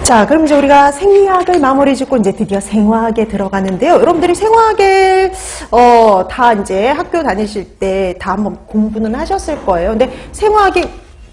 자, 그럼 이제 우리가 생리학을 마무리 짓고 이제 드디어 생화학에 들어가는데요. 여러분들이 생화학을 다 이제 학교 다니실 때 다 한번 공부는 하셨을 거예요. 근데 생화학이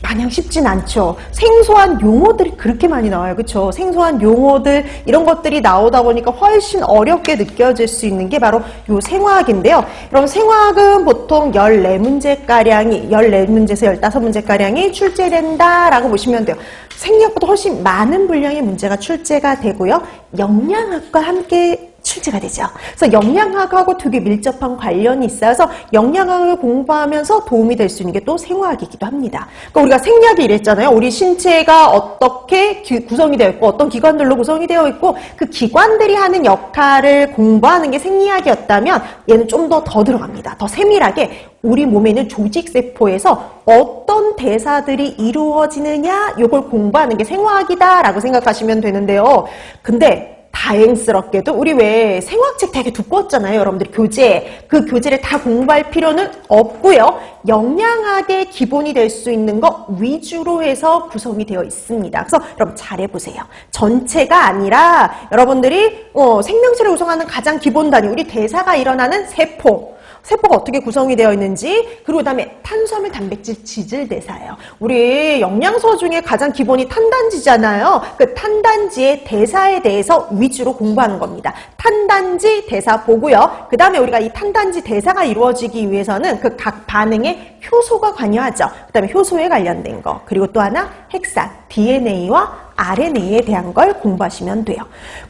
마냥 쉽진 않죠. 생소한 용어들이 그렇게 많이 나와요. 그렇죠? 생소한 용어들 이런 것들이 나오다 보니까 훨씬 어렵게 느껴질 수 있는 게 바로 요 생화학인데요. 여러분 생화학은 보통 14문제가량이 14문제에서 15문제가량이 출제된다라고 보시면 돼요. 생리학보다 훨씬 많은 분량의 문제가 출제가 되고요. 영양학과 함께 출제가 되죠. 그래서 영양학하고 되게 밀접한 관련이 있어서 영양학을 공부하면서 도움이 될 수 있는 게 또 생화학이기도 합니다. 그러니까 우리가 생리학이 이랬잖아요. 우리 신체가 어떻게 구성이 되어 있고 어떤 기관들로 구성이 되어 있고 그 기관들이 하는 역할을 공부하는 게 생리학이었다면 얘는 좀 더 들어갑니다. 더 세밀하게 우리 몸에 있는 조직세포에서 어떤 대사들이 이루어지느냐 이걸 공부하는 게 생화학이다라고 생각하시면 되는데요. 근데 다행스럽게도 우리 왜 생화책 되게 두꺼웠잖아요. 여러분들 교재. 그 교재를 다 공부할 필요는 없고요. 영양학의 기본이 될 수 있는 것 위주로 해서 구성이 되어 있습니다. 그래서 여러분 잘해보세요. 전체가 아니라 여러분들이 생명체를 구성하는 가장 기본 단위 우리 대사가 일어나는 세포가 어떻게 구성이 되어 있는지 그리고 그다음에 탄수화물, 단백질, 지질 대사예요. 우리 영양소 중에 가장 기본이 탄단지잖아요. 그 탄단지의 대사에 대해서 위주로 공부하는 겁니다. 탄단지 대사 보고요. 그 다음에 우리가 이 탄단지 대사가 이루어지기 위해서는 그 각 반응에 효소가 관여하죠. 그 다음에 효소에 관련된 거 그리고 또 하나 핵산, DNA와 RNA에 대한 걸 공부하시면 돼요.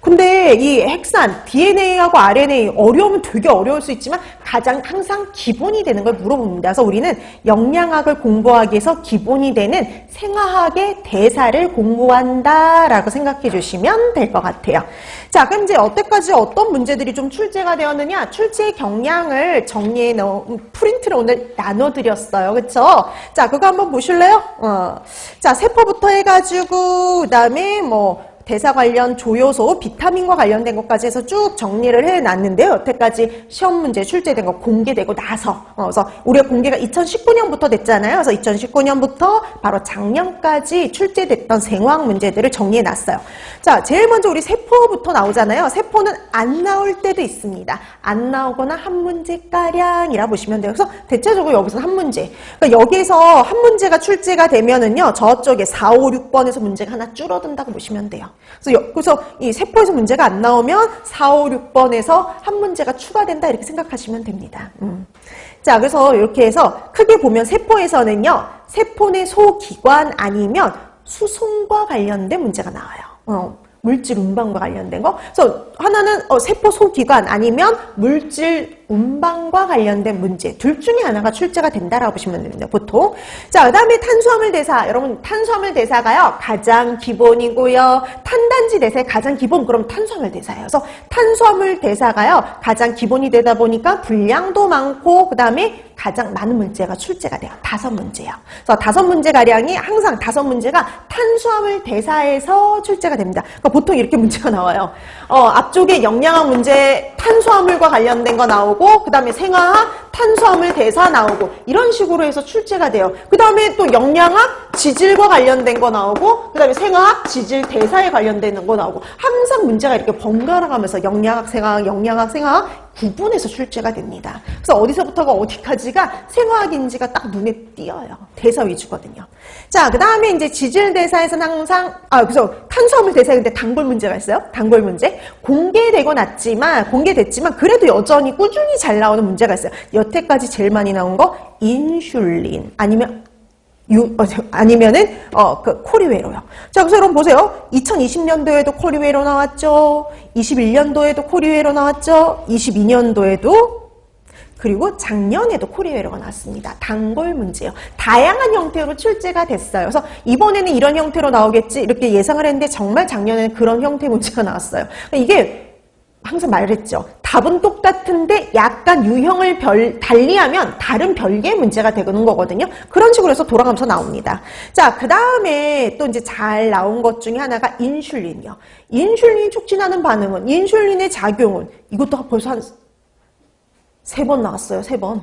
근데 이 핵산, DNA하고 RNA 어려우면 되게 어려울 수 있지만 가장 항상 기본이 되는 걸 물어봅니다. 그래서 우리는 영양학을 공부하기 위해서 기본이 되는 생화학의 대사를 공부한다라고 생각해 주시면 될 것 같아요. 자, 그럼 이제 여태까지 어떤 문제들이 좀 출제가 되었느냐? 출제 경향을 정리해 놓은 프린트를 오늘 나눠드렸어요. 그쵸? 자, 그거 한번 보실래요? 자, 세포부터 해가지고 그다음에 대사 관련 조효소, 비타민과 관련된 것까지 해서 쭉 정리를 해놨는데요. 여태까지 시험 문제 출제된 거 공개되고 나서 그래서 우리가 공개가 2019년부터 됐잖아요. 그래서 2019년부터 바로 작년까지 출제됐던 생화학 문제들을 정리해놨어요. 자, 제일 먼저 우리 세포부터 나오잖아요. 세포는 안 나올 때도 있습니다. 안 나오거나 한 문제가량이라 보시면 돼요. 그래서 대체적으로 여기서 한 문제. 그러니까 여기서 한 문제가 출제가 되면은요. 저쪽에 4, 5, 6번에서 문제가 하나 줄어든다고 보시면 돼요. 그래서 이 세포에서 문제가 안 나오면 4, 5, 6번에서 한 문제가 추가된다 이렇게 생각하시면 됩니다. 자, 그래서 이렇게 해서 크게 보면 세포에서는요. 세포 내 소기관 아니면 수송과 관련된 문제가 나와요. 물질 운반과 관련된 거. 그래서 하나는 세포 소기관 아니면 물질 운반과 관련된 문제 둘 중에 하나가 출제가 된다라고 보시면 됩니다. 보통. 자, 그다음에 탄수화물 대사. 여러분 탄수화물 대사가요. 가장 기본이고요. 탄단지 대사의 가장 기본 그럼 탄수화물 대사예요. 그래서 탄수화물 대사가요. 가장 기본이 되다 보니까 분량도 많고 그다음에 가장 많은 문제가 출제가 돼요. 5문제요. 그래서 5문제가량이 항상 5문제가 탄수화물 대사에서 출제가 됩니다. 그러니까 보통 이렇게 문제가 나와요. 앞쪽에 영양학 문제 탄수화물과 관련된 거 나오고 그 다음에 생화학 탄수화물 대사 나오고 이런 식으로 해서 출제가 돼요. 그 다음에 또 영양학 지질과 관련된 거 나오고 그 다음에 생화학 지질 대사에 관련된 거 나오고 항상 문제가 이렇게 번갈아 가면서 영양학 생화학 구분해서 출제가 됩니다. 그래서 어디서부터가 어디까지가 생화학인지가 딱 눈에 띄어요. 대사 위주거든요. 자, 그 다음에 이제 지질 대사에서는 항상 그래서 탄수화물 대사에 근데 단골 문제가 있어요. 단골 문제. 공개됐지만 그래도 여전히 꾸준히 잘 나오는 문제가 있어요. 여태까지 제일 많이 나온 거 인슐린 아니면은 그 코리웨로요. 자, 그래서 여러분 보세요. 2020년도에도 코리웨로 나왔죠. 21년도에도 코리웨로 나왔죠. 22년도에도 그리고 작년에도 코리웨로가 나왔습니다. 단골 문제예요. 다양한 형태로 출제가 됐어요. 그래서 이번에는 이런 형태로 나오겠지 이렇게 예상을 했는데 정말 작년에는 그런 형태 문제가 나왔어요. 이게 항상 말했죠. 답은 똑같은데 약간 유형을 달리하면 다른 별개의 문제가 되는 거거든요. 그런 식으로 해서 돌아가면서 나옵니다. 자, 그 다음에 또 이제 잘 나온 것 중에 하나가 인슐린이요. 인슐린이 촉진하는 반응은, 인슐린의 작용은 이것도 벌써 한 3번 나왔어요. 3번.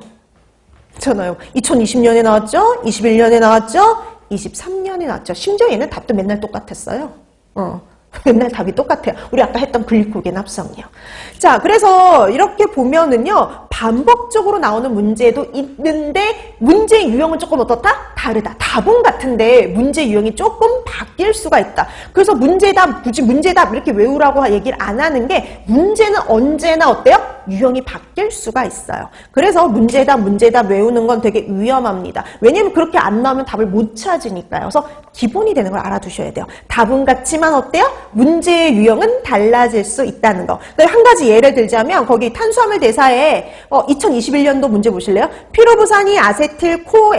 그렇잖아요. 2020년에 나왔죠. 21년에 나왔죠. 23년에 나왔죠. 심지어 얘는 답도 맨날 똑같았어요. 맨날 답이 똑같아요. 우리 아까 했던 글리코겐 합성이요. 자, 그래서 이렇게 보면은요, 반복적으로 나오는 문제도 있는데, 문제 유형은 조금 어떻다? 다르다. 답은 같은데, 문제 유형이 조금 바뀔 수가 있다. 그래서 문제답, 굳이 문제답 이렇게 외우라고 얘기를 안 하는 게, 문제는 언제나 어때요? 유형이 바뀔 수가 있어요. 그래서 문제답 외우는 건 되게 위험합니다. 왜냐면 그렇게 안 나오면 답을 못 찾으니까요. 그래서 기본이 되는 걸 알아두셔야 돼요. 답은 같지만 어때요? 문제의 유형은 달라질 수 있다는 거. 한 가지 예를 들자면 거기 탄수화물 대사에 2021년도 문제 보실래요? 피로부산이 아세틸 코